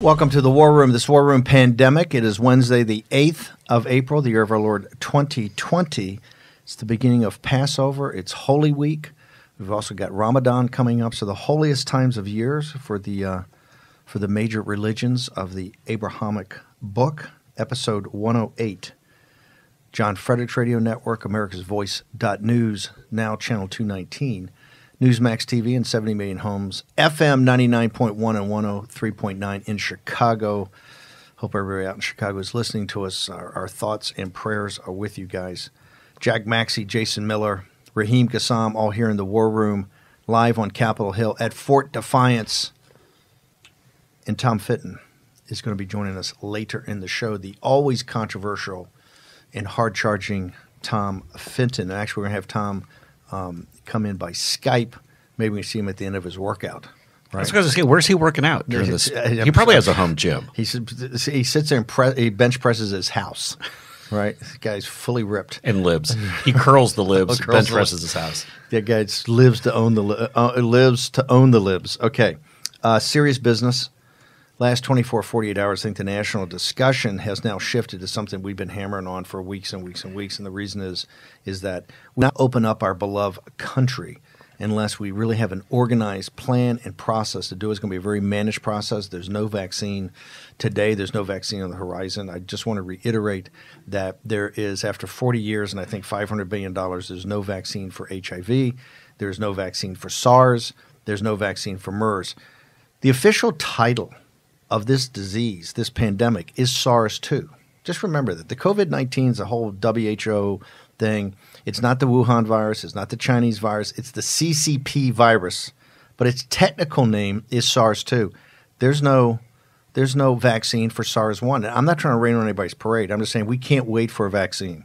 Welcome to the War Room, this War Room pandemic. It is Wednesday, the 8th of April, the year of our Lord 2020. It's the beginning of Passover. It's Holy Week. We've also got Ramadan coming up, so the holiest times of years for the major religions of the Abrahamic book, episode 108. John Frederick's Radio Network, America's Voice.news, now channel 219. Newsmax TV in 70 million homes, FM 99.1 and 103.9 in Chicago. Hope everybody out in Chicago is listening to us. Our thoughts and prayers are with you guys. Jack Maxey, Jason Miller, Raheem Kassam, all here in the War Room, live on Capitol Hill at Fort Defiance. And Tom Fitton is going to be joining us later in the show, the always controversial and hard-charging Tom Fitton. Actually, we're going to have Tom come in by Skype. Maybe we can see him at the end of his workout. Right? I was going to say, where's he working out during this? He probably has a home gym. He sits there and he bench presses his house. Right, this guy's fully ripped and libs. He curls the libs. Bench presses his house. That guy lives to own the libs. Okay, serious business. Last 24, 48 hours, I think the national discussion has now shifted to something we've been hammering on for weeks and weeks and weeks. And the reason is that we not open up our beloved country unless we really have an organized plan and process to do it. It's going to be a very managed process. There's no vaccine today. There's no vaccine on the horizon. I just want to reiterate that there is, after 40 years and I think $500 billion, there's no vaccine for HIV. There's no vaccine for SARS. There's no vaccine for MERS. The official title of this disease, this pandemic, is SARS-2. Just remember that. The COVID-19 is a whole WHO thing. It's not the Wuhan virus. It's not the Chinese virus. It's the CCP virus. But its technical name is SARS-2. There's no vaccine for SARS-1. And I'm not trying to rain on anybody's parade. I'm just saying we can't wait for a vaccine.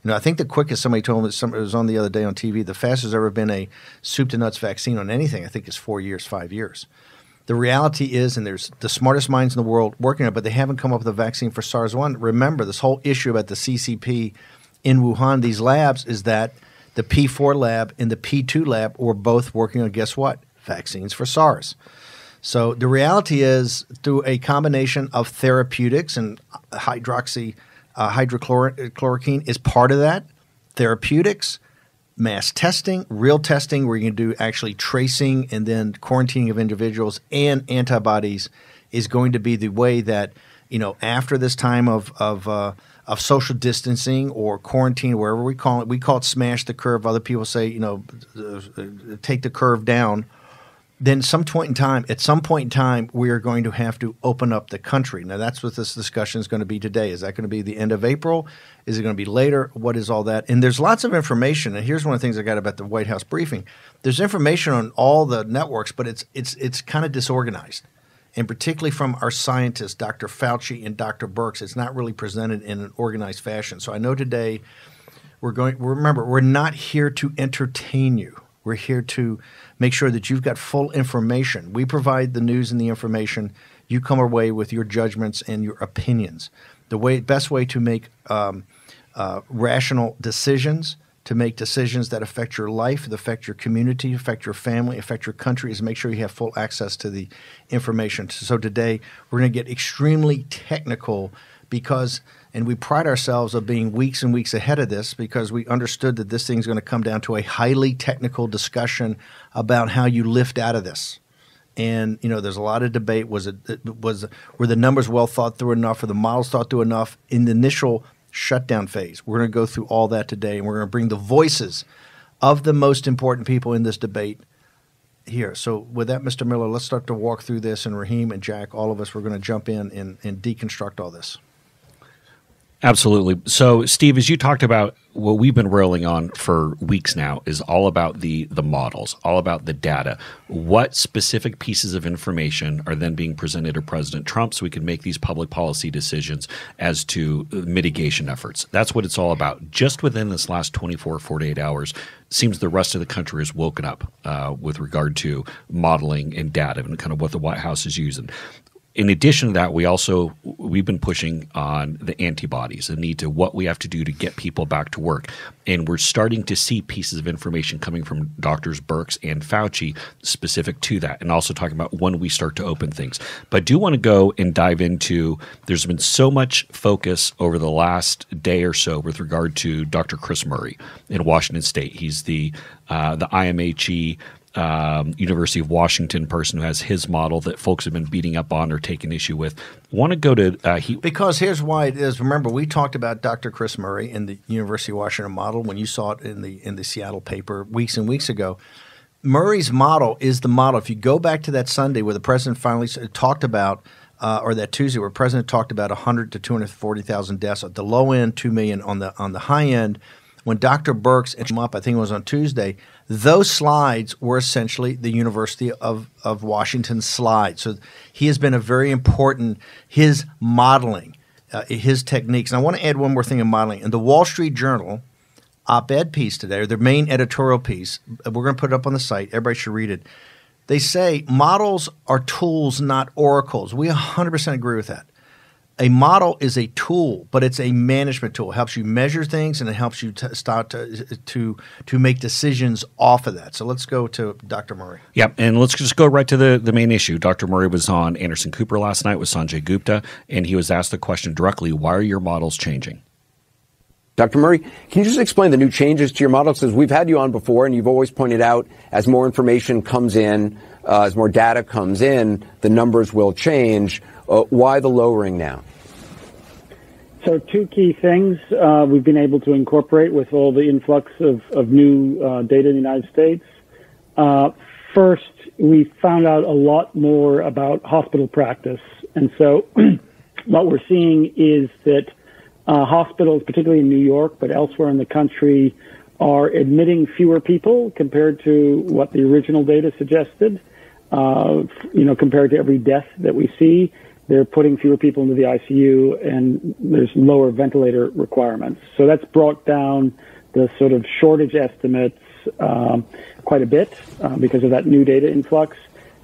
You know, I think the quickest, somebody told me, it was on the other day on TV, the fastest there's ever been a soup to nuts vaccine on anything, I think, is 4 years, 5 years. The reality is, and there's the smartest minds in the world working on it, but they haven't come up with a vaccine for SARS-1. Remember, this whole issue about the CCP in Wuhan, these labs, is that the P4 lab and the P2 lab were both working on, guess what? Vaccines for SARS. So the reality is, through a combination of therapeutics, and hydroxychloroquine is part of that, therapeutics, mass testing, real testing, where you can do actually tracing and then quarantining of individuals, and antibodies is going to be the way that, you know, after this time of social distancing or quarantine, wherever we call it smash the curve. Other people say, you know, take the curve down. Then at some point in time, we are going to have to open up the country. Now, that's what this discussion is going to be today. Is that going to be the end of April? Is it going to be later? What is all that? And there's lots of information. And here's one of the things I got about the White House briefing. There's information on all the networks, but it's kind of disorganized. And particularly from our scientists, Dr. Fauci and Dr. Birx, it's not really presented in an organized fashion. So I know today remember, we're not here to entertain you. We're here to make sure that you've got full information. We provide the news and the information. You come away with your judgments and your opinions. The best way to make rational decisions, to make decisions that affect your life, that affect your community, affect your family, affect your country, is make sure you have full access to the information. So today we're going to get extremely technical because – and we pride ourselves of being weeks and weeks ahead of this because we understood that this thing's going to come down to a highly technical discussion about how you lift out of this. And, you know, there's a lot of debate. Were the numbers well thought through enough? Were the models thought through enough in the initial shutdown phase? We're going to go through all that today, and we're going to bring the voices of the most important people in this debate here. So with that, Mr. Miller, let's start to walk through this. And Raheem and Jack, all of us, we're going to jump in and deconstruct all this. Absolutely. So, Steve, as you talked about, what we've been rolling on for weeks now is all about the models, all about the data. What specific pieces of information are then being presented to President Trump so we can make these public policy decisions as to mitigation efforts? That's what it's all about. Just within this last 24, 48 hours, seems the rest of the country has woken up with regard to modeling and data and kind of what the White House is using. in addition to that, we've been pushing on the antibodies, the need to what we have to do to get people back to work. And we're starting to see pieces of information coming from Drs. Birx and Fauci specific to that, and also talking about when we start to open things. But I do want to go and dive into, there's been so much focus over the last day or so with regard to Dr. Chris Murray in Washington State. He's the IMHE University of Washington person who has his model that folks have been beating up on or taking issue with. Want to go to because here's why it is. Remember, we talked about Dr. Chris Murray in the University of Washington model when you saw it in the Seattle paper weeks and weeks ago. Murray's model is the model. If you go back to that Sunday where the president finally talked about, or that Tuesday where the president talked about 100 to 240,000 deaths at the low end, 2 million on the high end. When Dr. Birx came up, I think it was on Tuesday, those slides were essentially the University of Washington slides. So he has been a very important, his modeling, his techniques. And I want to add one more thing in modeling. In the Wall Street Journal op-ed piece today, or their main editorial piece, we're going to put it up on the site. Everybody should read it. They say models are tools, not oracles. We 100% agree with that. A model is a tool, but it's a management tool. It helps you measure things, and it helps you start to make decisions off of that. So let's go to Dr. Murray. Yeah, and let's just go right to the main issue. Dr. Murray was on Anderson Cooper last night with Sanjay Gupta, and he was asked the question directly, why are your models changing? Dr. Murray, can you just explain the new changes to your models? Because we've had you on before, and you've always pointed out as more information comes in, as more data comes in, the numbers will change. Why the lowering now? So two key things we've been able to incorporate with all the influx of new data in the United States. First, we found out a lot more about hospital practice. And so what we're seeing is that hospitals, particularly in New York, but elsewhere in the country, are admitting fewer people compared to what the original data suggested. Compared to every death that we see, they're putting fewer people into the ICU, and there's lower ventilator requirements. So that's brought down the sort of shortage estimates quite a bit because of that new data influx.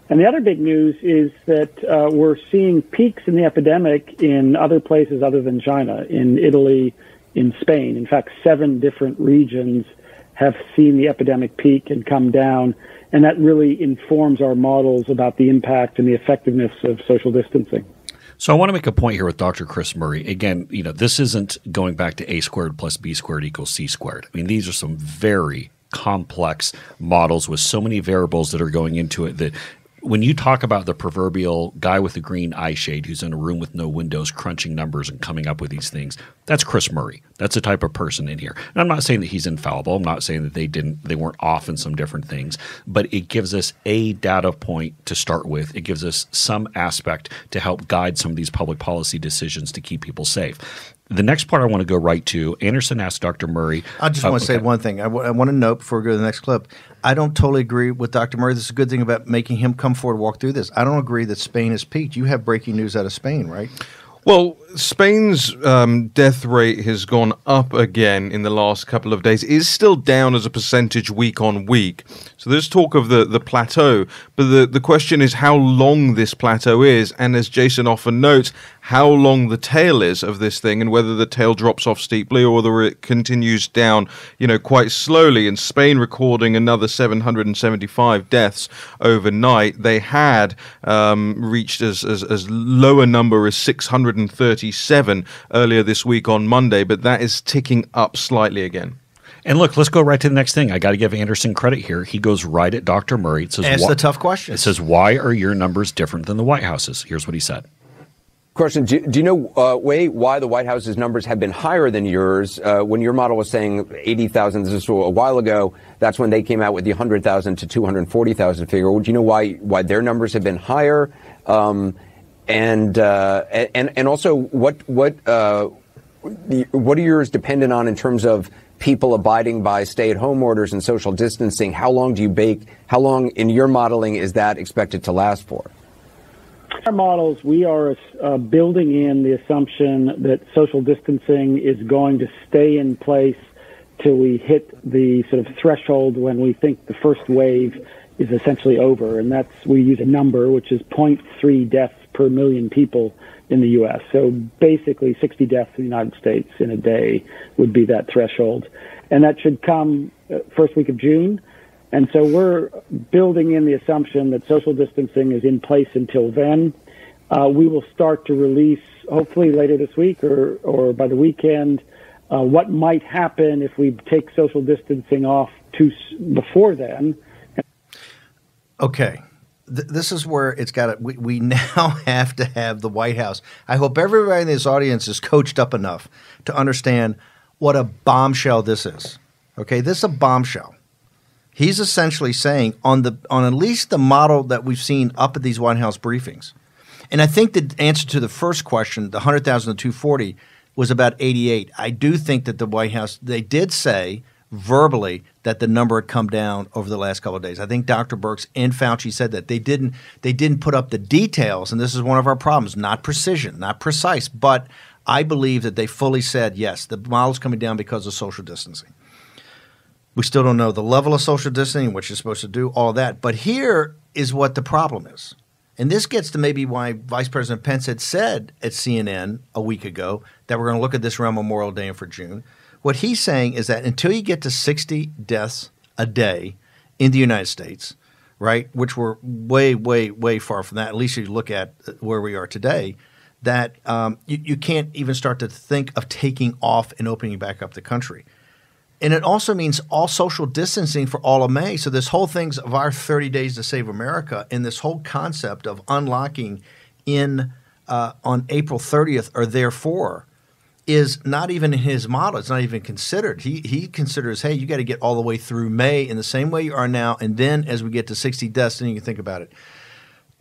And the other big news is that we're seeing peaks in the epidemic in other places other than China, in Italy, in Spain. In fact, 7 different regions have seen the epidemic peak and come down. And that really informs our models about the impact and the effectiveness of social distancing. So I want to make a point here with Dr. Chris Murray. Again, this isn't going back to A squared plus B squared equals C squared. I mean, these are some very complex models with so many variables that are going into it that when you talk about the proverbial guy with the green eye shade who's in a room with no windows crunching numbers and coming up with these things, that's Chris Murray. That's the type of person in here. And I'm not saying that he's infallible. I'm not saying that they weren't off in some different things, but it gives us a data point to start with. It gives us some aspect to help guide some of these public policy decisions to keep people safe. The next part I want to go right to, Anderson asked Dr. Murray. I just want to say one thing. I want to note before we go to the next clip, I don't totally agree with Dr. Murray. This is a good thing about making him come forward and walk through this. I don't agree that Spain has peaked. You have breaking news out of Spain, right? Well, Spain's death rate has gone up again in the last couple of days. It is still down as a percentage week on week. So there's talk of the plateau. But the question is how long this plateau is. And as Jason often notes, how long the tail is of this thing and whether the tail drops off steeply or whether it continues down, quite slowly. In Spain recording another 775 deaths overnight. They had reached as low a number as 637 earlier this week on Monday, but that is ticking up slightly again. And look, let's go right to the next thing. I got to give Anderson credit here. He goes right at Dr. Murray. It says, ask the tough question. It says, why are your numbers different than the White House's? Here's what he said. Question, do you know, why the White House's numbers have been higher than yours? When your model was saying 80,000, this was a while ago, that's when they came out with the 100,000 to 240,000 figure. Do you know why their numbers have been higher? And also, what are yours dependent on in terms of people abiding by stay-at-home orders and social distancing? How long in your modeling is that expected to last for? Our models, we are building in the assumption that social distancing is going to stay in place till we hit the sort of threshold when we think the first wave is essentially over. And we use a number, which is 0.3 deaths per million people in the U.S. So basically 60 deaths in the United States in a day would be that threshold. And that should come first week of June. And so we're building in the assumption that social distancing is in place until then. We will start to release, hopefully later this week or by the weekend, what might happen if we take social distancing off before then. Okay. This is where it's got to, we now have to have the White House. I hope everybody in this audience is coached up enough to understand what a bombshell this is. Okay, this is a bombshell. He's essentially saying on at least the model that we've seen up at these White House briefings. And I think the answer to the first question, the 100,000 to 240, was about 88. I do think that the White House, they did say verbally that the number had come down over the last couple of days. I think Dr. Birx and Fauci said that they didn't put up the details, and this is one of our problems, not precision, not precise, but I believe that they fully said, yes, the model's coming down because of social distancing. We still don't know the level of social distancing, what you're supposed to do, all that. But here is what the problem is. And this gets to maybe why Vice President Pence had said at CNN a week ago that we're going to look at this around Memorial Day and for June. What he's saying is that until you get to 60 deaths a day in the United States, right, which we're way, way, way far from that, at least if you look at where we are today, that you can't even start to think of taking off and opening back up the country. And it also means all social distancing for all of May. So this whole thing's of our 30 days to save America and this whole concept of unlocking on April 30th or therefore is not even in his model. It's not even considered. He considers, hey, you got to get all the way through May in the same way you are now, and then as we get to 60 deaths, then you can think about it.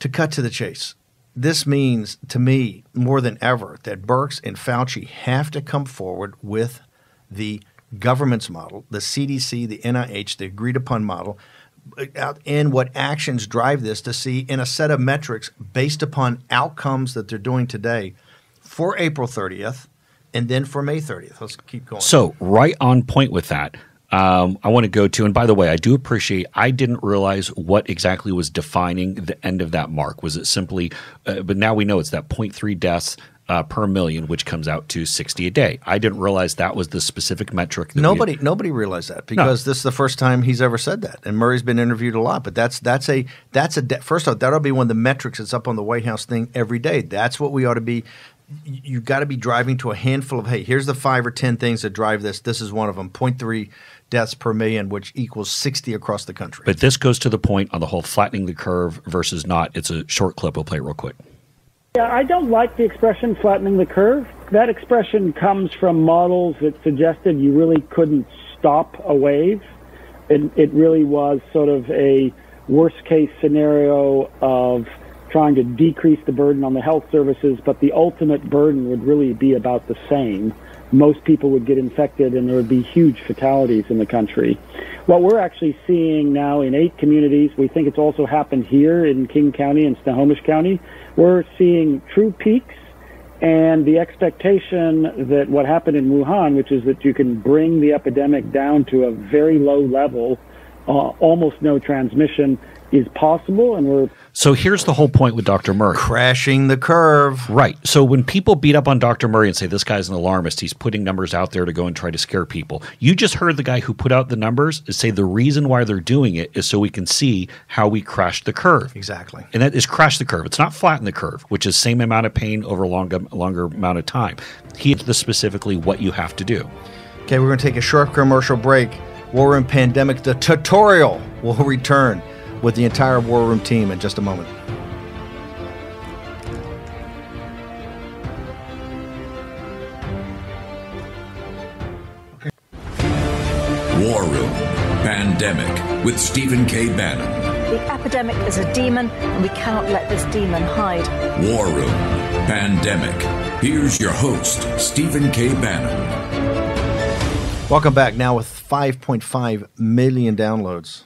To cut to the chase, this means to me more than ever that Birx and Fauci have to come forward with the government's model, the CDC, the NIH, the agreed-upon model, and what actions drive this to see in a set of metrics based upon outcomes that they're doing today for April 30th, and then for May 30th. Let's keep going. So right on point with that, I want to go to, and by the way, I do appreciate, I didn't realize what exactly was defining the end of that mark. Was it simply, but now we know it's that 0.3 deaths per million, which comes out to 60 a day. I didn't realize that was the specific metric. Nobody realized that because this is the first time he's ever said that. And Murray's been interviewed a lot, but that's first off, that'll be one of the metrics that's up on the White House thing every day. That's what we ought to be. You've got to be driving to a handful of, hey, here's the 5 or 10 things that drive this. This is one of them, 0.3 deaths per million, which equals 60 across the country. But this goes to the point on the whole flattening the curve versus not. It's a short clip. We'll play it real quick. Yeah, I don't like the expression flattening the curve. That expression comes from models that suggested you really couldn't stop a wave. It really was sort of a worst-case scenario of trying to decrease the burden on the health services, but the ultimate burden would really be about the same. Most people would get infected and there would be huge fatalities in the country. What we're actually seeing now in 8 communities, we think it's also happened here in King County and Snohomish County, we're seeing true peaks and the expectation that what happened in Wuhan, which is that you can bring the epidemic down to a very low level, almost no transmission, is possible, and we're... So here's the whole point with Dr. Murray. Crashing the curve. Right. So when people beat up on Dr. Murray and say this guy's an alarmist, he's putting numbers out there to go and try to scare people. You just heard the guy who put out the numbers say the reason why they're doing it is so we can see how we crashed the curve. Exactly. And that is crash the curve. It's not flatten the curve, which is same amount of pain over a longer amount of time. Here's specifically what you have to do. Okay, we're going to take a short commercial break. War Room Pandemic, the tutorial will return with the entire War Room team in just a moment. War Room Pandemic with Stephen K. Bannon. The epidemic is a demon, and we cannot let this demon hide. War Room Pandemic. Here's your host, Stephen K. Bannon. Welcome back now with 5.5 million downloads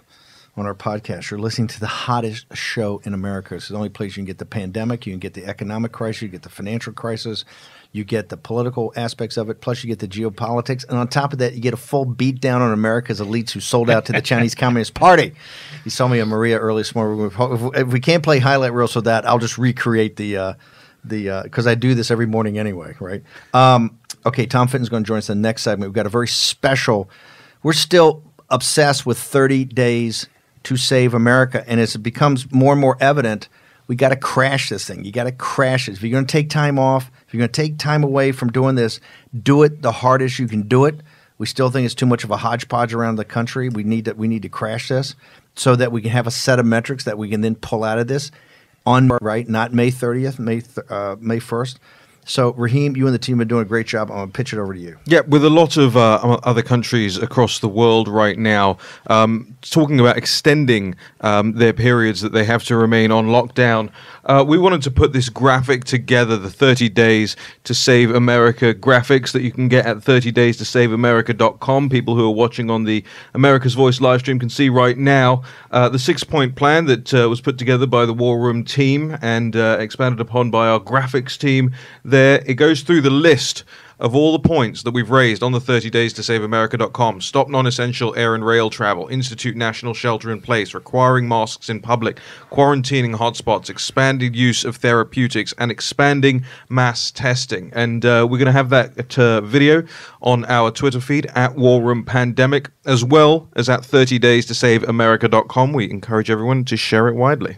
on our podcast. You're listening to the hottest show in America. It's the only place you can get the pandemic, you can get the economic crisis, you get the financial crisis, you get the political aspects of it, plus you get the geopolitics. And on top of that, you get a full beat down on America's elites who sold out to the Chinese Communist Party. You saw me and Maria early this morning. If we can't play highlight reels with that, I'll just recreate the because I do this every morning anyway, right? Okay, Tom Fitton's going to join us in the next segment. We've got a very special – we're still obsessed with 30 days to save America, and as it becomes more and more evident, we got to crash this thing. You got to crash it. If you're going to take time off, if you're going to take time away from doing this, do it the hardest you can do it. We still think it's too much of a hodgepodge around the country. We need to crash this so that we can have a set of metrics that we can then pull out of this on right, not May 30th, May 1st. So, Raheem, you and the team are doing a great job. I'm going to pitch it over to you. Yeah, with a lot of other countries across the world right now talking about extending their periods that they have to remain on lockdown, we wanted to put this graphic together, the 30 Days to Save America graphics that you can get at 30daystosaveamerica.com. People who are watching on the America's Voice live stream can see right now the 6-point plan that was put together by the War Room team and expanded upon by our graphics team. There, it goes through the list of all the points that we've raised on the 30daystosaveamerica.com. Stop non-essential air and rail travel, institute national shelter in place, requiring masks in public, quarantining hotspots, expanded use of therapeutics, and expanding mass testing. And we're going to have that video on our Twitter feed at War Room Pandemic, as well as at 30daystosaveamerica.com. We encourage everyone to share it widely.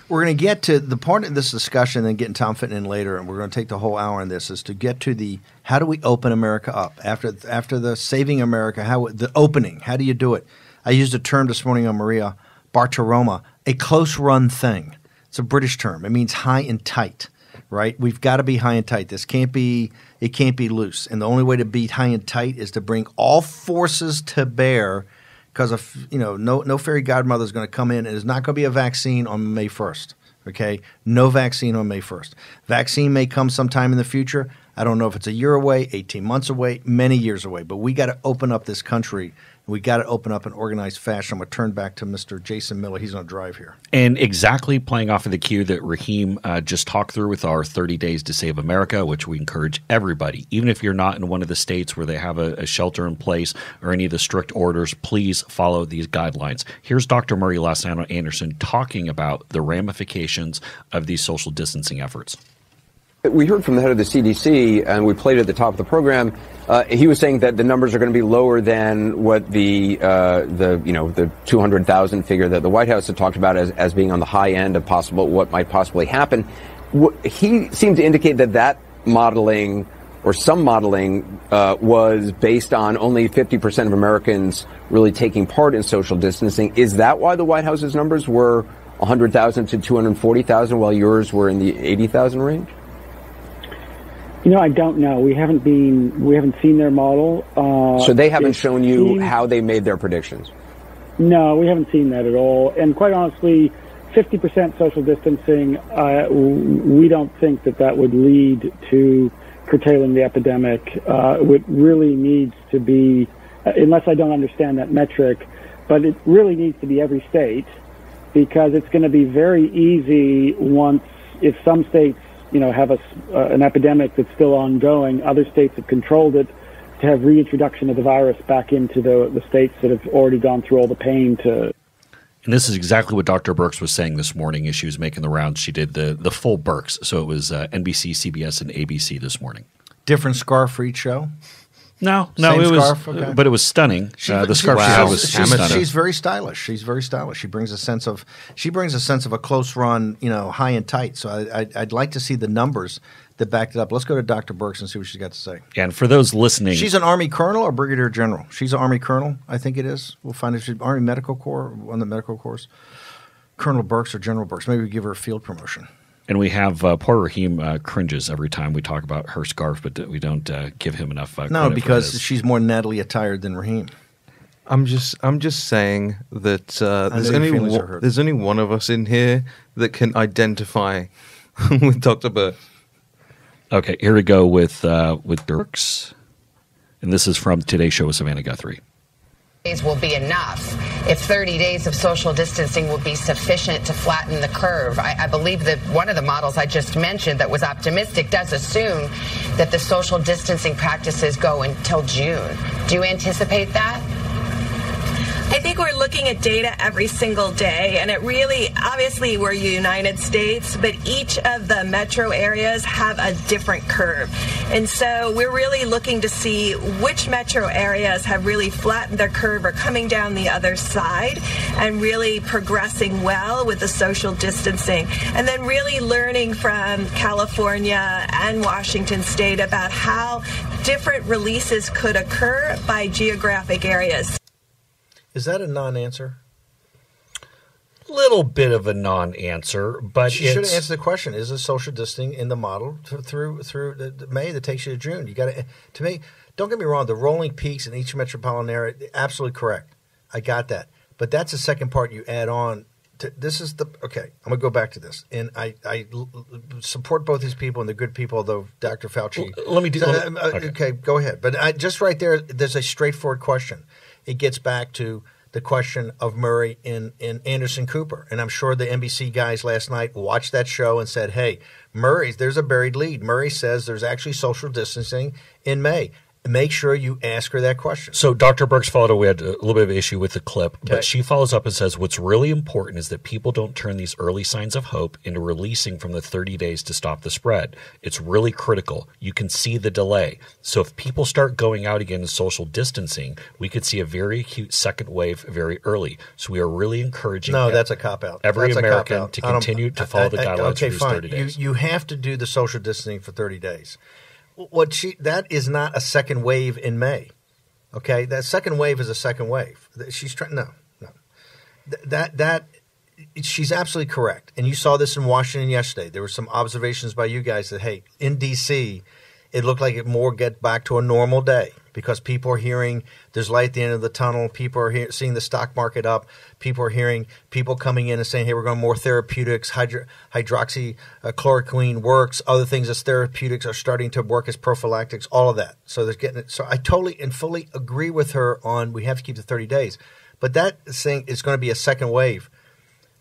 We're going to get to the part of this discussion and then getting Tom Fitton in later, and we're going to take the whole hour on this, is to get to the how do we open America up after the saving America, the opening, how do you do it? I used a term this morning on Maria Bartiromo, a close run thing. It's a British term. It means high and tight, right? We've got to be high and tight. It can't be loose, and the only way to be high and tight is to bring all forces to bear. Because no fairy godmother is going to come in, and there's not going to be a vaccine on May 1st. Okay, no vaccine on May 1st. Vaccine may come sometime in the future. I don't know if it's a year away, 18 months away, many years away. But we got to open up this country. We got to open up in organized fashion. I'm going to turn back to Mr. Jason Miller. He's on a drive here. And exactly playing off of the cue that Raheem just talked through with our 30 Days to Save America, which we encourage everybody, even if you're not in one of the states where they have a shelter in place or any of the strict orders, please follow these guidelines. Here's Dr. Murray Lasano Anderson talking about the ramifications of these social distancing efforts. We heard from the head of the CDC, and we played at the top of the program. He was saying that the numbers are going to be lower than what the 200,000 figure that the White House had talked about as being on the high end of what might possibly happen. He seemed to indicate that modeling or some modeling was based on only 50% of Americans really taking part in social distancing. Is that why the White House's numbers were 100,000 to 240,000 while yours were in the 80,000 range? I don't know. We haven't seen their model. So they haven't shown you how they made their predictions? No, we haven't seen that at all. And quite honestly, 50% social distancing, we don't think that would lead to curtailing the epidemic. It really needs to be, unless I don't understand that metric, but it really needs to be every state, because it's going to be very easy if some states have an epidemic that's still ongoing, other states have controlled it, to have reintroduction of the virus back into the states that have already gone through all the pain to. And this is exactly what Dr. Birx was saying this morning as she was making the rounds. She did the full Birx. So it was NBC, CBS, and ABC this morning. Different scarf for each show? No, Same it was, scarf? Okay. But it was stunning. The scarf she had was stunning. She's very stylish. She's very stylish. She brings a sense of a close run, high and tight. So I'd like to see the numbers that backed it up. Let's go to Dr. Birx and see what she's got to say. And for those listening, she's an Army colonel or brigadier general. She's an Army colonel, I think it is. We'll find if she's Army Medical Corps, one of the medical corps. Colonel Birx or General Birx. Maybe we give her a field promotion. And we have poor Raheem cringes every time we talk about her scarf, but we don't give him enough credit. No, because she's more Natalie attired than Raheem. I'm just saying that there's only one of us in here that can identify with Dr. Birx. Okay, here we go with Birx, and this is from Today's Show with Savannah Guthrie. days will be enough, if 30 days of social distancing will be sufficient to flatten the curve. I believe that one of the models I just mentioned that was optimistic does assume that the social distancing practices go until June. Do you anticipate that? I think we're looking at data every single day, and it really, obviously we're United States, but each of the metro areas have a different curve. And so we're really looking to see which metro areas have really flattened their curve or coming down the other side and really progressing well with the social distancing. And then really learning from California and Washington State about how different releases could occur by geographic areas. Is that a non-answer? Little bit of a non-answer, but she should have answered the question: is there social distancing in the model through the May that takes you to June? You got to me. Don't get me wrong. The rolling peaks in each metropolitan area, absolutely correct. I got that, but that's the second part you add on. This is the okay. I'm gonna go back to this, and I support both these people and they're good people. Although Dr. Fauci, let me do. Okay, go ahead. But just right there, there's a straightforward question. It gets back to the question of Murray in Anderson Cooper. And I'm sure the NBC guys last night watched that show and said, hey, there's a buried lead. Murray says there's actually social distancing in May. Make sure you ask her that question. So Dr. Burke's followed up. We had a little bit of an issue with the clip, but she follows up and says, what's really important is that people don't turn these early signs of hope into releasing from the 30 days to stop the spread. It's really critical. You can see the delay. So if people start going out again in social distancing, we could see a very acute second wave very early. So we are really encouraging that's a cop-out. Every that's American to continue to follow the guidelines for these 30 days. You have to do the social distancing for 30 days. That is not a second wave in May, okay? That second wave is a second wave. She's trying no. That she's absolutely correct. And you saw this in Washington yesterday. There were some observations by you guys that hey, in D.C., it looked like it more get back to a normal day because people are hearing there's light at the end of the tunnel. People are seeing the stock market up. People are hearing people coming in and saying, hey, we're going more therapeutics. Hydroxychloroquine works. Other things as therapeutics are starting to work as prophylactics, all of that. So there's getting it. So I totally and fully agree with her on we have to keep the 30 days. But that thing is going to be a second wave.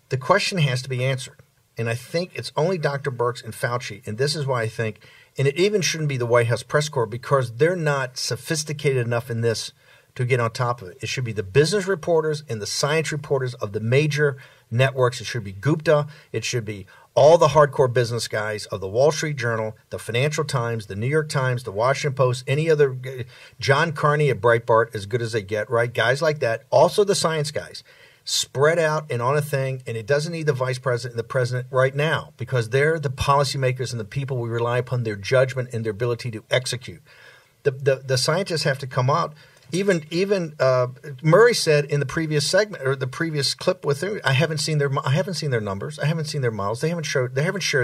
The question has to be answered. And I think it's only Dr. Birx and Fauci. And this is why I think – and it even shouldn't be the White House press corps because they're not sophisticated enough in this to get on top of it. It should be the business reporters and the science reporters of the major networks. It should be Gupta. It should be all the hardcore business guys of the Wall Street Journal, the Financial Times, the New York Times, the Washington Post, any other – John Carney at Breitbart, as good as they get, right? Guys like that. Also the science guys. Spread out and on a thing, and it doesn't need the vice president and the president right now because they're the policymakers and the people we rely upon their judgment and their ability to execute. The scientists have to come out. Even Murray said in the previous segment or the previous clip with him, I haven't seen their numbers. I haven't seen their models. They haven't shared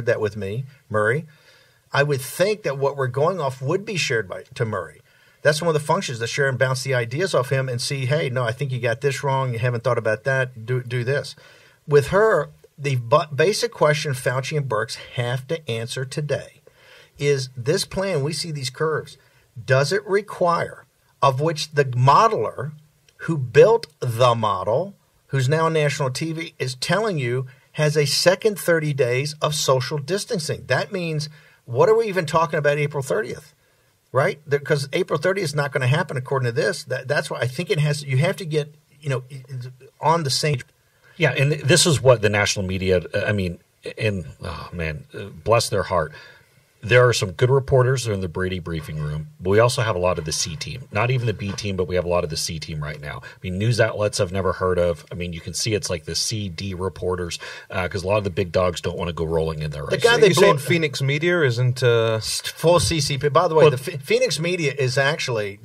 that with me, Murray. I would think that what we're going off would be shared to Murray. That's one of the functions that share and bounce the ideas off him and see, hey, no, I think you got this wrong. You haven't thought about that. Do this. With her, the basic question Fauci and Birx have to answer today is this plan, we see these curves, does it require, of which the modeler who built the model, who's now on national TV, is telling you has a second 30 days of social distancing. That means what are we even talking about April 30th? Right, because April 30th is not going to happen according to this. That's why I think it has. You have to get on the same. Yeah, and this is what the national media. I mean, bless their heart. There are some good reporters that are in the Brady briefing room, but we also have a lot of the C team. Not even the B team, but we have a lot of the C team right now. I mean, news outlets I've never heard of. I mean, you can see it's like the C, D reporters because a lot of the big dogs don't want to go rolling in there. Right? The guy they saying Phoenix Media isn't full CCP. By the way, the Phoenix Media is actually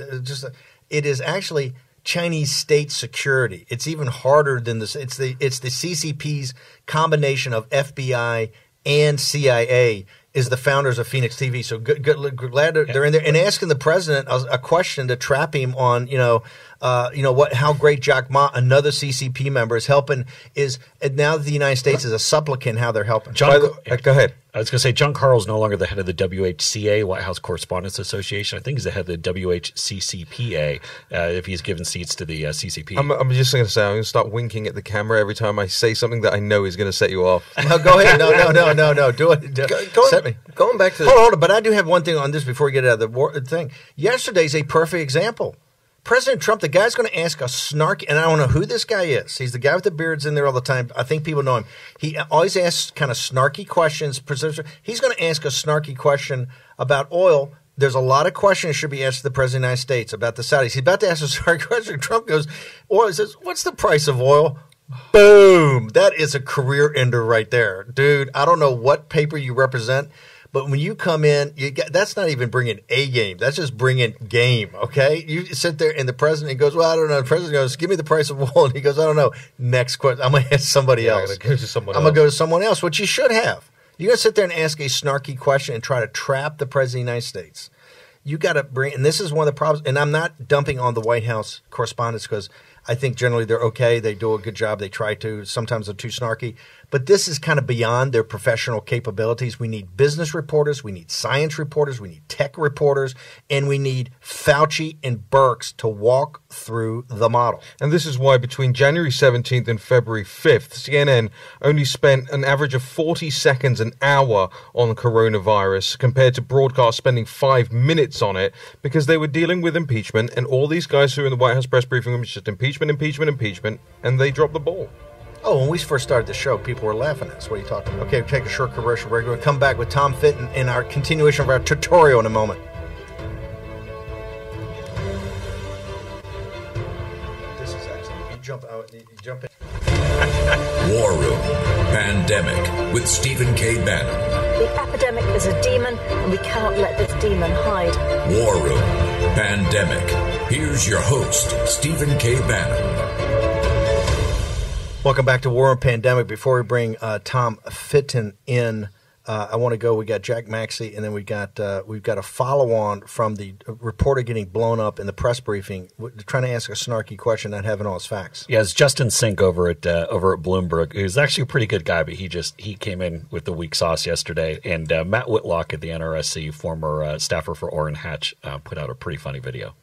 it is actually Chinese state security. It's even harder than this. It's the CCP's combination of FBI and CIA. Is the founders of Phoenix TV. So glad they're in there and asking the president a question to trap him on, how great Jack Ma, another CCP member, is helping. And now that the United States is a supplicant, how they're helping. Go ahead. I was going to say, John Carl is no longer the head of the WHCA, White House Correspondents Association. I think he's the head of the WHCCPA, if he's given seats to the CCP. I'm just going to say, I'm going to start winking at the camera every time I say something that I know is going to set you off. No, go ahead. No. Do it. Set me. Going back to hold on. But I do have one thing on this before we get out of the thing. Yesterday's a perfect example. President Trump, the guy's going to ask a snarky, and I don't know who this guy is. He's the guy with the beards in there all the time. I think people know him. He always asks kind of snarky questions. He's going to ask a snarky question about oil. There's a lot of questions that should be asked to the President of the United States about the Saudis. He's about to ask a snarky question. Trump goes, oil. He says, what's the price of oil? Boom. That is a career ender right there. Dude, I don't know what paper you represent, but when you come in, that's not even bringing A game. That's just bringing game, okay? You sit there, and the president goes, well, I don't know. The president goes, give me the price of oil. And he goes, I don't know. Next question. I'm going to ask somebody else. I'm going to go to someone else, which you should have. You're going to sit there and ask a snarky question and try to trap the president of the United States. You got to bring – and this is one of the problems – and I'm not dumping on the White House correspondents because I think generally they're okay. They do a good job. They try to. Sometimes they're too snarky. But this is kind of beyond their professional capabilities. We need business reporters. We need science reporters. We need tech reporters. And we need Fauci and Birx to walk through the model. And this is why between January 17th and February 5th, CNN only spent an average of 40 seconds an hour on coronavirus compared to broadcast spending 5 minutes on it because they were dealing with impeachment. And all these guys who are in the White House press briefing room, it's just impeachment, and they dropped the ball. Oh, when we first started the show, people were laughing at us. What are you talking about? Okay, we'll take a short commercial break. We'll come back with Tom Fitton in our continuation of our tutorial in a moment. This is excellent. You jump out. You jump in. War Room Pandemic with Stephen K. Bannon. The epidemic is a demon, and we cannot let this demon hide. War Room Pandemic. Here's your host, Stephen K. Bannon. Welcome back to War and Pandemic. Before we bring Tom Fitton in, I want to go. We got Jack Maxey, and then we've got a follow-on from the reporter getting blown up in the press briefing, trying to ask a snarky question, not having all his facts. Yeah, it's Justin Sink over at Bloomberg, who's actually a pretty good guy, but he came in with the weak sauce yesterday. And Matt Whitlock at the NRSC, former staffer for Orrin Hatch, put out a pretty funny video.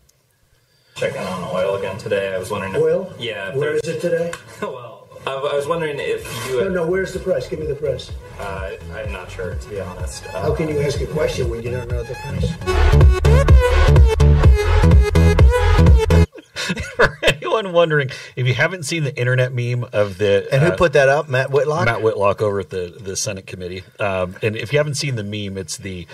Checking on oil again today. I was wondering. Oil? Yeah. Where is it today? Well. I was wondering if you... No, where's the price? Give me the price. I'm not sure, to be honest. How can you ask a question when you don't know the price? For anyone wondering, if you haven't seen the internet meme of the... And who put that up? Matt Whitlock? Matt Whitlock over at the Senate committee. And if you haven't seen the meme, it's the...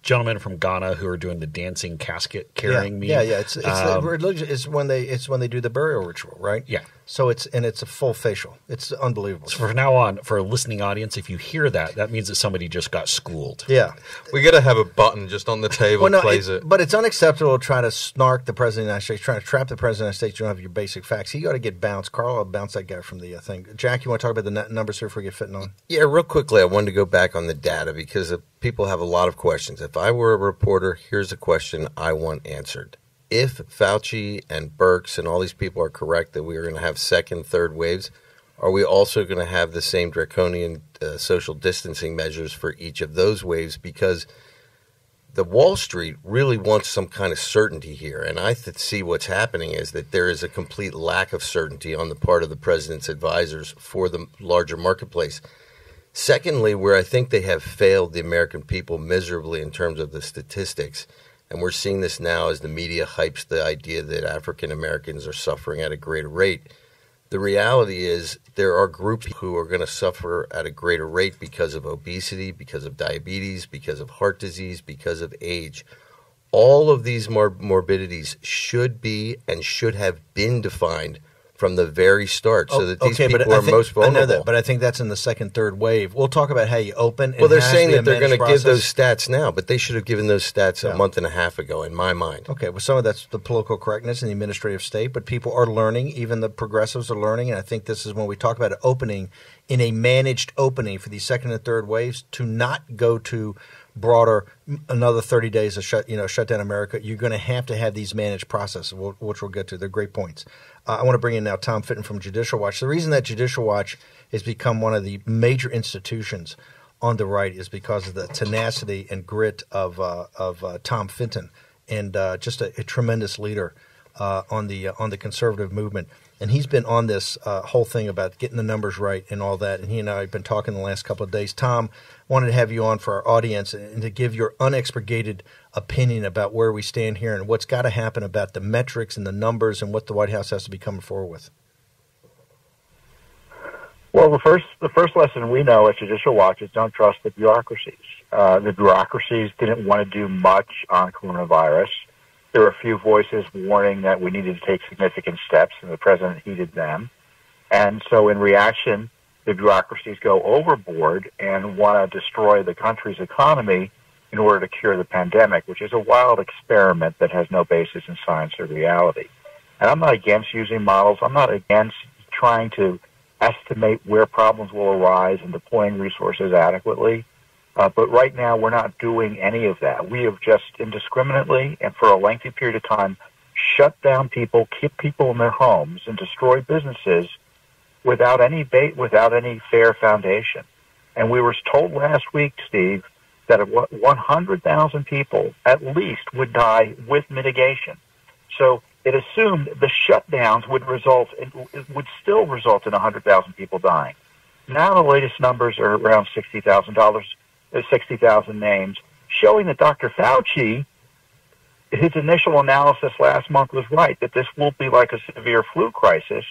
gentlemen from Ghana who are doing the dancing casket carrying meme. Yeah. It's when they do the burial ritual, right? Yeah. So it's a full facial. It's unbelievable. So from now on, for a listening audience, if you hear that means that somebody just got schooled. Yeah. We got to have a button just on the table that plays it. But it's unacceptable to try to snark the President of the United States, trying to trap the President of the United States. You don't have your basic facts. He got to get bounced. Carl will bounce that guy from the thing. Jack, you want to talk about the numbers here before we get Fitton on? Yeah, real quickly, I wanted to go back on the data because people have a lot of questions. If I were a reporter, here's a question I want answered. If Fauci and Birx and all these people are correct that we are going to have second, third waves, are we also going to have the same draconian social distancing measures for each of those waves? Because the Wall Street really wants some kind of certainty here. And I see what's happening is that there is a complete lack of certainty on the part of the president's advisors for the larger marketplace. Secondly, where I think they have failed the American people miserably in terms of the statistics, and we're seeing this now as the media hypes the idea that African Americans are suffering at a greater rate. The reality is there are groups who are going to suffer at a greater rate because of obesity, because of diabetes, because of heart disease, because of age. All of these morbidities should be and should have been defined from the very start, so that these people are most vulnerable. I know that, but I think that's in the second, third wave. We'll talk about how you open. Well, they're saying that they're going to give those stats now, but they should have given those stats a month and a half ago, in my mind. Okay, well, some of that's the political correctness in the administrative state, but people are learning. Even the progressives are learning, and I think this is when we talk about an opening in a managed opening for these second and third waves to not go to broader, another 30 days of shut down America, you're going to have these managed processes, which we'll get to. They're great points. I want to bring in now Tom Fitton from Judicial Watch. The reason that Judicial Watch has become one of the major institutions on the right is because of the tenacity and grit of Tom Fitton, and just a tremendous leader on the conservative movement. And he's been on this whole thing about getting the numbers right and all that. And he and I have been talking the last couple of days. Tom, wanted to have you on for our audience and to give your unexpurgated opinion about where we stand here and what's got to happen about the metrics and the numbers and what the White House has to be coming forward with. Well, the first lesson we know at Judicial Watch is don't trust the bureaucracies. The bureaucracies didn't want to do much on coronavirus. There were a few voices warning that we needed to take significant steps, and the president heeded them. And so in reaction, the bureaucracies go overboard and want to destroy the country's economy in order to cure the pandemic, which is a wild experiment that has no basis in science or reality. And I'm not against using models. I'm not against trying to estimate where problems will arise and deploying resources adequately. But right now, we're not doing any of that. We have just indiscriminately and for a lengthy period of time shut down people, keep people in their homes, and destroy businesses without any fair foundation. And we were told last week, Steve, that 100,000 people at least would die with mitigation. So it assumed the shutdowns would still result in 100,000 people dying. Now the latest numbers are around 60,000 names, showing that Dr. Fauci, his initial analysis last month was right, that this won't be like a severe flu crisis.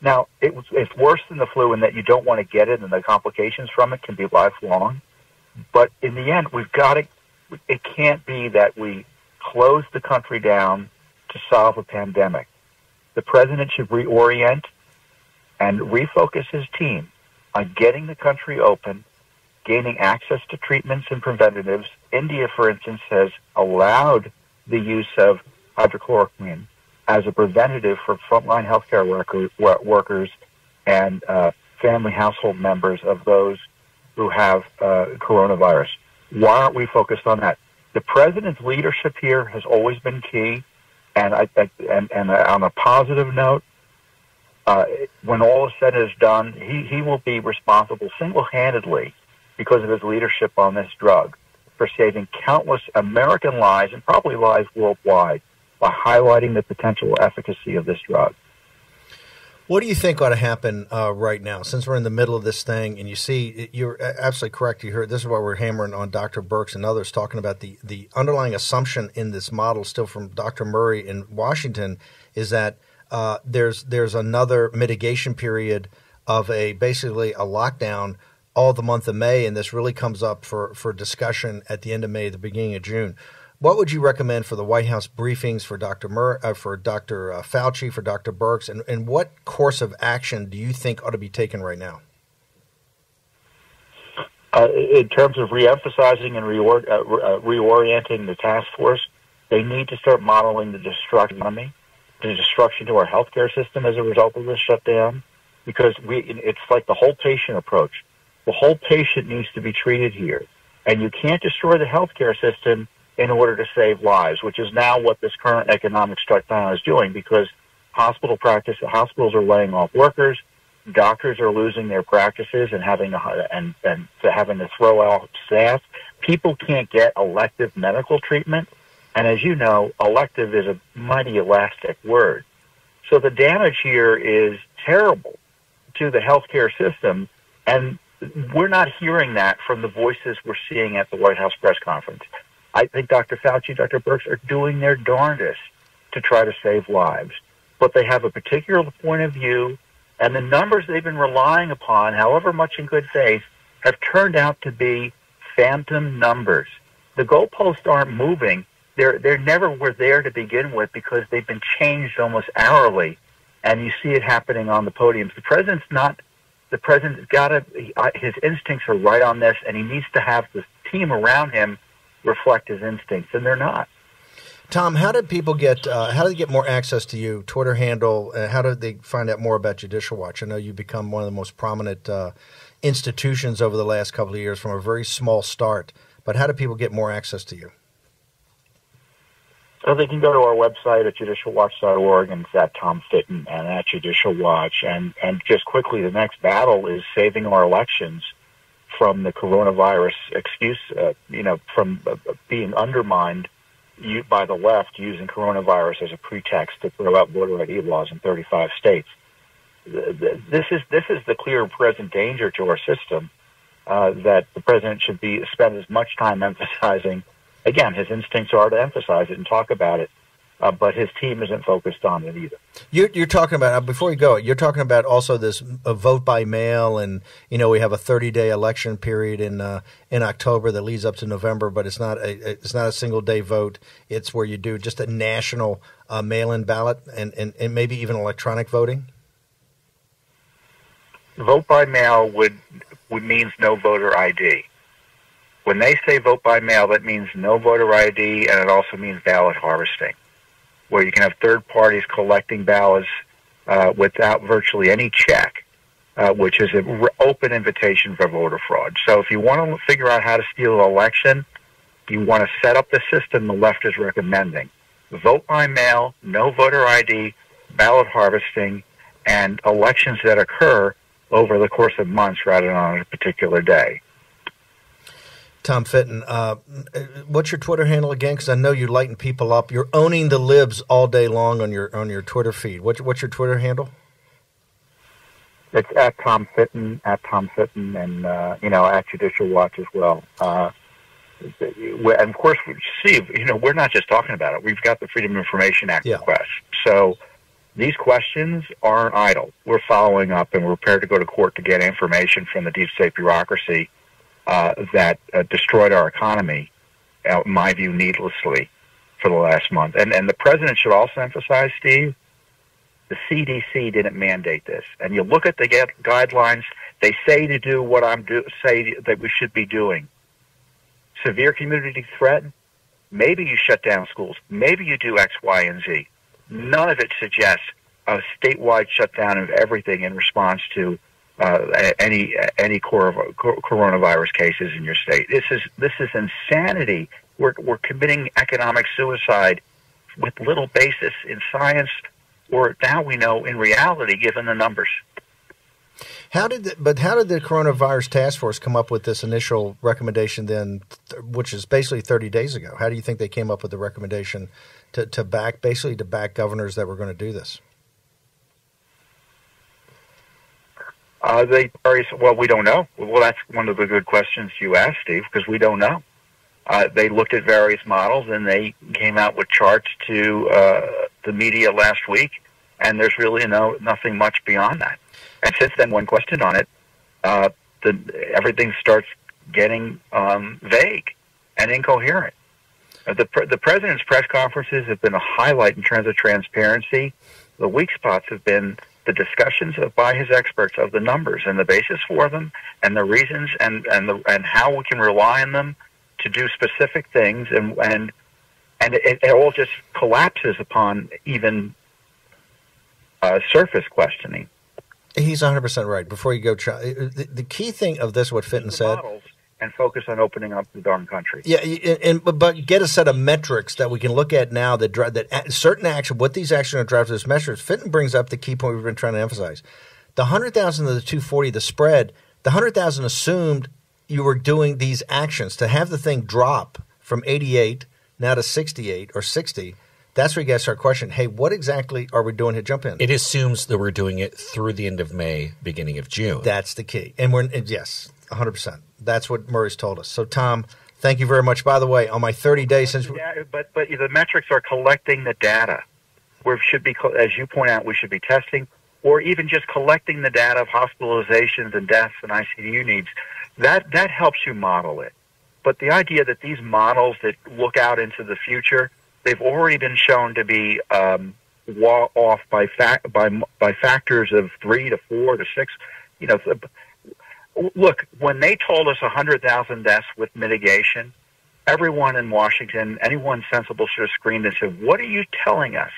Now, it's worse than the flu in that you don't want to get it and the complications from it can be lifelong. But in the end, it can't be that we close the country down to solve a pandemic. The president should reorient and refocus his team on getting the country open, gaining access to treatments and preventatives. India, for instance, has allowed the use of hydrochloroquine as a preventative for frontline healthcare workers and family household members of those who have coronavirus. Why aren't we focused on that? The president's leadership here has always been key, and on a positive note, when all is said and is done, he will be responsible single-handedly because of his leadership on this drug for saving countless American lives and probably lives worldwide by highlighting the potential efficacy of this drug. What do you think ought to happen right now? Since we're in the middle of this thing, and you see, you're absolutely correct. You heard this is why we're hammering on Dr. Birx and others talking about the underlying assumption in this model, still from Dr. Murray in Washington, is that there's another mitigation period of basically a lockdown all the month of May, and this really comes up for discussion at the end of May, the beginning of June. What would you recommend for the White House briefings for Dr. Fauci, for Dr. Birx, and what course of action do you think ought to be taken right now? In terms of reemphasizing and reorienting the task force, they need to start modeling the destruction to our healthcare system as a result of this shutdown, because it's like the whole patient approach. The whole patient needs to be treated here, and you can't destroy the healthcare system in order to save lives, which is now what this current economic shutdown is doing, because hospitals are laying off workers, doctors are losing their practices and having to throw out staff. People can't get elective medical treatment, and as you know, elective is a mighty elastic word. So the damage here is terrible to the healthcare system, and we're not hearing that from the voices we're seeing at the White House press conference. I think Dr. Fauci, Dr. Birx are doing their darndest to try to save lives, but they have a particular point of view, and the numbers they've been relying upon, however much in good faith, have turned out to be phantom numbers. The goalposts aren't moving. They never were there to begin with because they've been changed almost hourly, and you see it happening on the podiums. The president's his instincts are right on this, and he needs to have the team around him reflect his instincts, and they're not. Tom, how did people get more access to you? Twitter handle? How did they find out more about Judicial Watch? I know you've become one of the most prominent institutions over the last couple of years from a very small start. but how do people get more access to you? So they can go to our website at judicialwatch.org, and it's at Tom Fitton and at Judicial Watch. And just quickly, the next battle is saving our elections from the coronavirus excuse, from being undermined by the left using coronavirus as a pretext to throw out voter ID laws in 35 states. This is the clear and present danger to our system that the president should spend as much time emphasizing. Again, his instincts are to emphasize it and talk about it, but his team isn't focused on it either. You're talking about, before you go, you're talking about also this vote by mail, and we have a 30-day election period in October that leads up to November, but it's not a single day vote. It's where you do just a national mail-in ballot and maybe even electronic voting. Vote by mail would means no voter ID. When they say vote by mail, that means no voter ID, and it also means ballot harvesting, where you can have third parties collecting ballots without virtually any check, which is an open invitation for voter fraud. So if you want to figure out how to steal an election, you want to set up the system the left is recommending. Vote by mail, no voter ID, ballot harvesting, and elections that occur over the course of months rather than on a particular day. Tom Fitton, what's your Twitter handle again? Because I know you lighten people up. You're owning the libs all day long on your Twitter feed. What's your Twitter handle? It's at Tom Fitton, and at Judicial Watch as well. And of course, Steve, we're not just talking about it. We've got the Freedom of Information Act request. So these questions aren't idle. We're following up, and we're prepared to go to court to get information from the deep state bureaucracy that destroyed our economy, in my view, needlessly for the last month. And the president should also emphasize, Steve, the CDC didn't mandate this. And you look at the guidelines, they say to do what say that we should be doing. Severe community threat, maybe you shut down schools. Maybe you do X, Y, and Z. None of it suggests a statewide shutdown of everything in response to any coronavirus cases in your state. This is insanity. We're committing economic suicide with little basis in science, or now we know in reality, given the numbers. How did the coronavirus task force come up with this initial recommendation then, which is basically 30 days ago? How do you think they came up with the recommendation to back governors that were going to do this? We don't know. Well, that's one of the good questions you asked, Steve, because we don't know. They looked at various models, and they came out with charts to the media last week, and there's really nothing much beyond that. And since then, when questioned on it, everything starts getting vague and incoherent. The president's press conferences have been a highlight in terms of transparency. The weak spots have been the discussions by his experts of the numbers and the basis for them, and the reasons, and how we can rely on them to do specific things, and it all just collapses upon even surface questioning. He's 100% right. Before you go, the key thing of this, what Fitton said, and focus on opening up the darn country. Yeah, but get a set of metrics that we can look at now that certain action, what these actions are driving as measures. Fitton brings up the key point we've been trying to emphasize: the 100,000 to the 240, the spread. The 100,000 assumed you were doing these actions. To have the thing drop from 88 now to 68 or 60. That's where you guys start questioning, hey, what exactly are we doing to jump in? It assumes that we're doing it through the end of May, beginning of June. That's the key. And yes, 100%. That's what Murray's told us. So, Tom, thank you very much. By the way, on my 30 days since... But the metrics are collecting the data. We should be, as you point out, we should be testing, or even just collecting the data of hospitalizations and deaths and ICU needs. That helps you model it. But the idea that these models that look out into the future... They've already been shown to be off by factors of 3 to 4 to 6. Look, when they told us 100,000 deaths with mitigation, everyone in Washington, anyone sensible, should have screamed and said, "What are you telling us?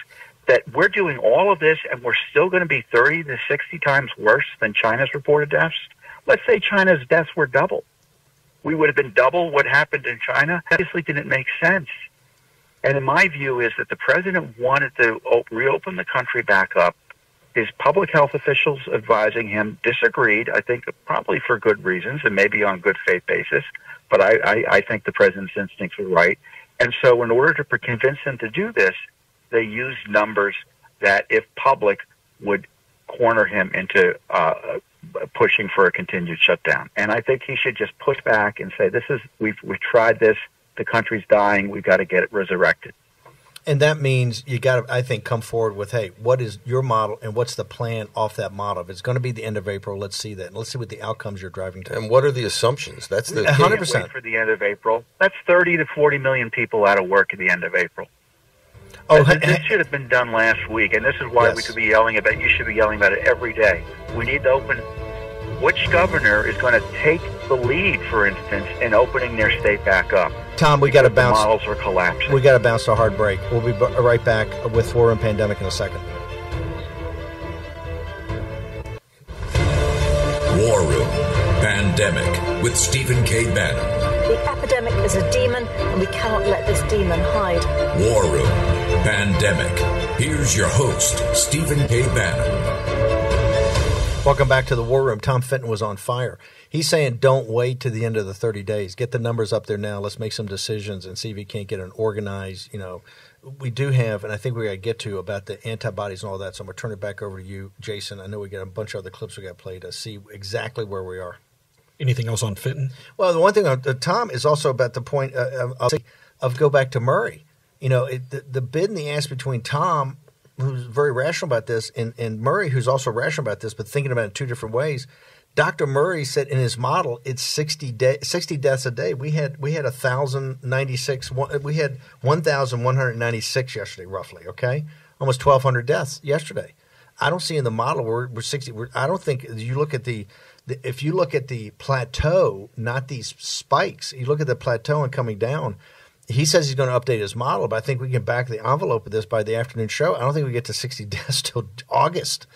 That we're doing all of this and we're still going to be 30 to 60 times worse than China's reported deaths? Let's say China's deaths were double. we would have been double what happened in China. That obviously didn't make sense. And in my view is that the president wanted to reopen the country back up. His public health officials advising him disagreed, I think probably for good reasons and maybe on good faith basis. But I think the president's instincts were right. And so in order to convince him to do this, they used numbers that, if public, would corner him into pushing for a continued shutdown. And I think he should just push back and say, we've tried this, the country's dying, we've got to get it resurrected. And that means you got to, I think, come forward with, hey, what is your model and what's the plan off that model? If it's going to be the end of April, let's see that. And let's see what the outcomes you're driving to. And what are the assumptions? That's the 100%. Wait for the end of April. That's 30 to 40 million people out of work at the end of April. Oh, this should have been done last week, and this is why we could be yelling about it. You should be yelling about it every day. We need to open. Which governor is going to take the lead, for instance, in opening their state back up? Tom, we got to bounce. The models are collapsing. We got to bounce to a hard break. We'll be right back with War Room Pandemic in a second. War Room Pandemic with Stephen K. Bannon. The epidemic is a demon, and we cannot let this demon hide. War Room Pandemic. Here's your host, Stephen K. Bannon. Welcome back to the War Room. Tom Fitton was on fire. He's saying don't wait to the end of the 30 days. Get the numbers up there now. Let's make some decisions and see if we can't get an organized, we do have, and I think we're going to get to about the antibodies and all that. So I'm going to turn it back over to you, Jason. I know we got a bunch of other clips we got played to see exactly where we are. Anything else on Fitton? Well, the one thing, Tom, is also about the point of go back to Murray. The bid and the ask between Tom, who's very rational about this, and Murray, who's also rational about this, but thinking about it in two different ways. Dr. Murray said in his model it's 60 deaths a day. We had 1,096. We had 1,196 yesterday, roughly. Okay, almost 1,200 deaths yesterday. I don't see in the model we're 60. I don't think you look at if you look at the plateau, not these spikes. You look at the plateau and coming down. He says he's going to update his model, but I think we can back the envelope of this by the afternoon show. I don't think we get to 60 deaths till August,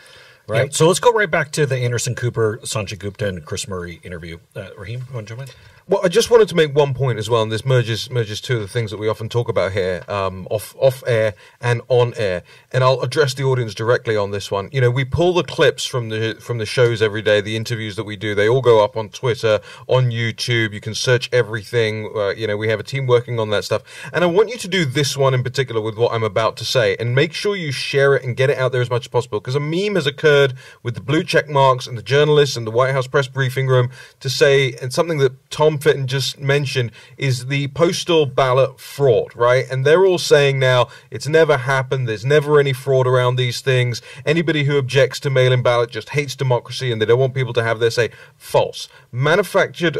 right? Yeah, so let's go right back to the Anderson Cooper, Sanjay Gupta, and Chris Murray interview. Raheem, you want to jump in? Well, I just wanted to make one point as well, and this merges two of the things that we often talk about here, off air and on air. And I'll address the audience directly on this one. We pull the clips from the shows every day, the interviews that we do. They all go up on Twitter, on YouTube. You can search everything. We have a team working on that stuff. And I want you to do this one in particular with what I'm about to say, and make sure you share it and get it out there as much as possible, because a meme has occurred with the blue check marks and the journalists and the White House press briefing room to say, and something that Tom Fitton just mentioned is the postal ballot fraud, right? And they're all saying now it's never happened. There's never any fraud around these things. Anybody who objects to mail-in ballot just hates democracy and they don't want people to have their say. False. Manufactured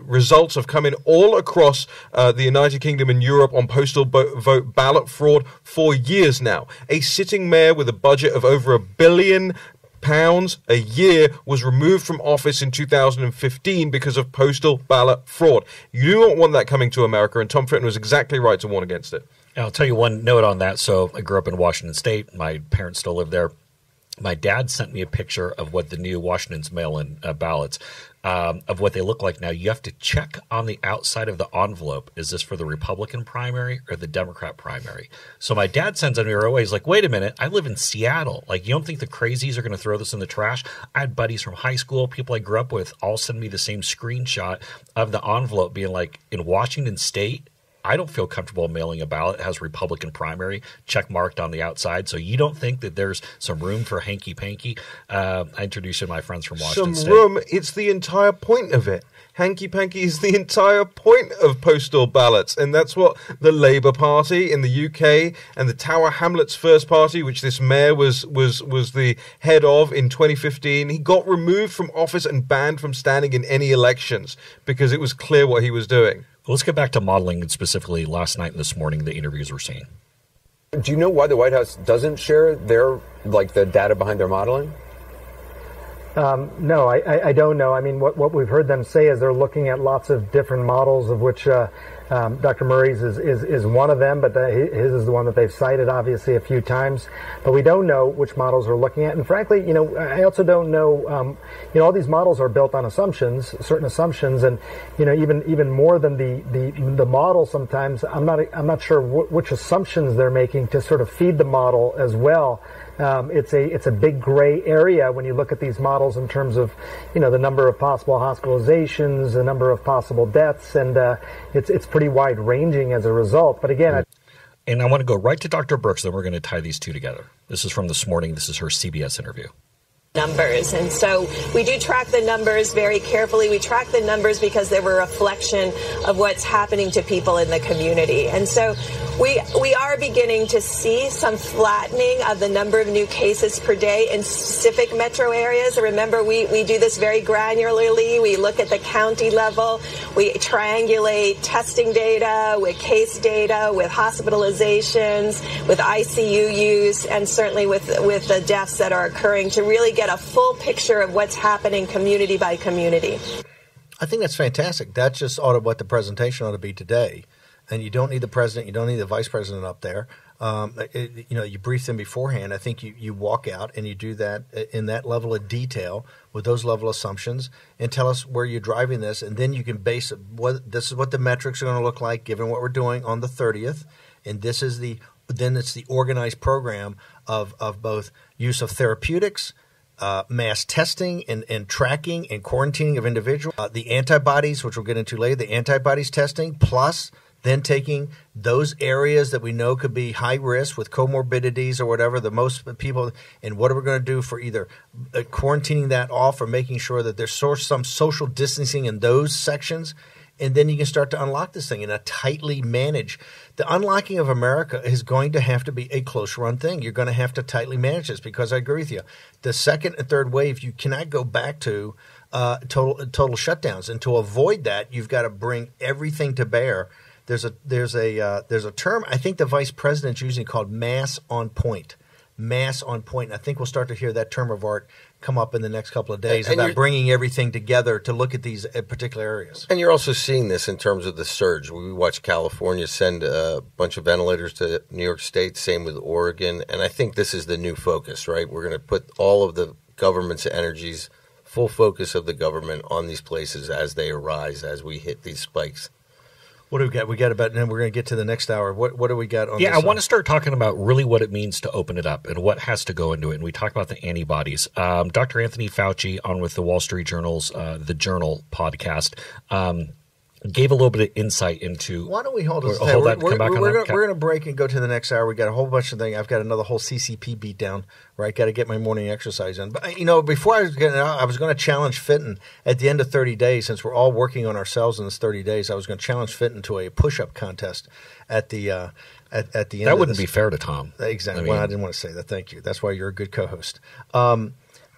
results have come in all across the United Kingdom and Europe on postal vote ballot fraud for years now. A sitting mayor with a budget of over £1 billion a year was removed from office in 2015 because of postal ballot fraud. You do not want that coming to America, and Tom Fitton was exactly right to warn against it. I'll tell you one note on that. So I grew up in Washington State. My parents still live there. My dad sent me a picture of what the new Washington's mail-in ballots, of what they look like now. You have to check on the outside of the envelope. Is this for the Republican primary or the Democrat primary? So my dad sends on me always like, wait a minute, I live in Seattle. Like, you don't think the crazies are going to throw this in the trash? I had buddies from high school, people I grew up with, all send me the same screenshot of the envelope being like, in Washington State, I don't feel comfortable mailing a ballot that has Republican primary check marked on the outside. So you don't think that there's some room for hanky-panky? I introduced you to my friends from Washington State. Some room? It's the entire point of it. Hanky-panky is the entire point of postal ballots. And that's what the Labour Party in the UK and the Tower Hamlets First Party, which this mayor was the head of in 2015, he got removed from office and banned from standing in any elections because it was clear what he was doing. Well, let's get back to modeling, and specifically last night and this morning, the interviews we're seeing. Do you know why the White House doesn't share the data behind their modeling? No, I don't know. I mean, what we've heard them say is they're looking at lots of different models, of which Dr. Murray's is one of them, but his is the one that they've cited, obviously, a few times. But we don't know which models we're looking at. And frankly, I also don't know, all these models are built on assumptions, certain assumptions, and, even more than the model sometimes, I'm not sure which assumptions they're making to sort of feed the model as well. It's a big gray area when you look at these models in terms of, the number of possible hospitalizations, the number of possible deaths, and it's pretty wide ranging as a result. But again, and I want to go right to Dr. Brooks, then we're going to tie these two together. This is from this morning. This is her CBS interview. Numbers. And so we do track the numbers very carefully. We track the numbers because they're a reflection of what's happening to people in the community. And so we are beginning to see some flattening of the number of new cases per day in specific metro areas. Remember, we do this very granularly. We look at the county level. We triangulate testing data with case data, with hospitalizations, with ICU use, and certainly with the deaths that are occurring to really get a full picture of what's happening community by community. I think that's fantastic. That's just what the presentation ought to be today. And you don't need the president, you don't need the vice president up there. You brief them beforehand. I think you walk out and you do that in that level of detail with those level assumptions and tell us where you're driving this. And then you can base this is what the metrics are going to look like given what we're doing on the 30th. And this is then it's the organized program of both use of therapeutics, mass testing and tracking and quarantining of individuals, the antibodies, which we'll get into later, the antibodies testing, plus then taking those areas that we know could be high risk with comorbidities or whatever, the most people, and what are we going to do for either quarantining that off or making sure that there's some social distancing in those sections. And then you can start to unlock this thing in a tightly managed. The unlocking of America is going to have to be a close-run thing. You're going to have to tightly manage this because I agree with you. The second and third wave, you cannot go back to total shutdowns. And to avoid that, you've got to bring everything to bear. There's a term I think the vice president's using called mass on point. Mass on point. And I think we'll start to hear that term of art come up in the next couple of days about bringing everything together to look at these particular areas. And you're also seeing this in terms of the surge. We watched California send a bunch of ventilators to New York State, same with Oregon. And I think this is the new focus, right? We're going to put all of the government's energies, full focus of the government on these places as they arise, as we hit these spikes. What do we got? We got about, and then we're going to get to the next hour. What do we got on this? Yeah, I want to start talking about really what it means to open it up and what has to go into it. And we talked about the antibodies. Dr. Anthony Fauci on with the Wall Street Journal's The Journal podcast gave a little bit of insight into. Why don't we hold us? We're going to break and go to the next hour. We got a whole bunch of things. I've got another whole CCP beat down. Right, got to get my morning exercise in. But before I was going to challenge Fitton at the end of 30 days, since we're all working on ourselves in this 30 days. I was going to challenge Fitton to a push-up contest at the at the end. That wouldn't be fair to Tom. Exactly. Well, I didn't want to say that. Thank you. That's why you're a good co-host.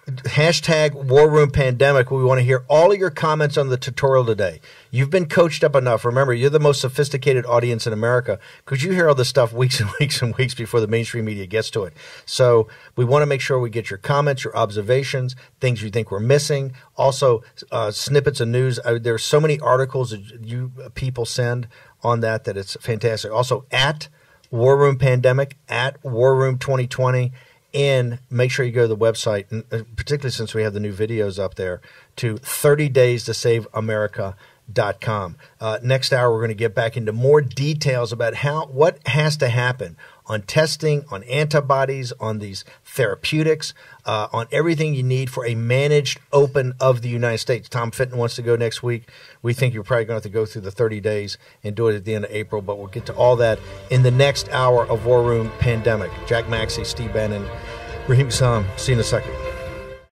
Hashtag War Room Pandemic. We want to hear all of your comments on the tutorial today. You've been coached up enough. Remember, you're the most sophisticated audience in America because you hear all this stuff weeks and weeks and weeks before the mainstream media gets to it. So we want to make sure we get your comments, your observations, things you think we're missing. Also, snippets of news. There's so many articles that you people send on that it's fantastic. Also, at War Room Pandemic, at War Room 2020. And make sure you go to the website, and particularly since we have the new videos up there, to 30daystosaveamerica.com. Next hour, we're going to get back into more details about what has to happen on testing, on antibodies, on these therapeutics, on everything you need for a managed open of the United States. Tom Fitton wants to go next week. We think you're probably going to have to go through the 30 days and do it at the end of April, but we'll get to all that in the next hour of War Room Pandemic. Jack Maxey, Steve Bannon, Raheem Sam. See you in a second.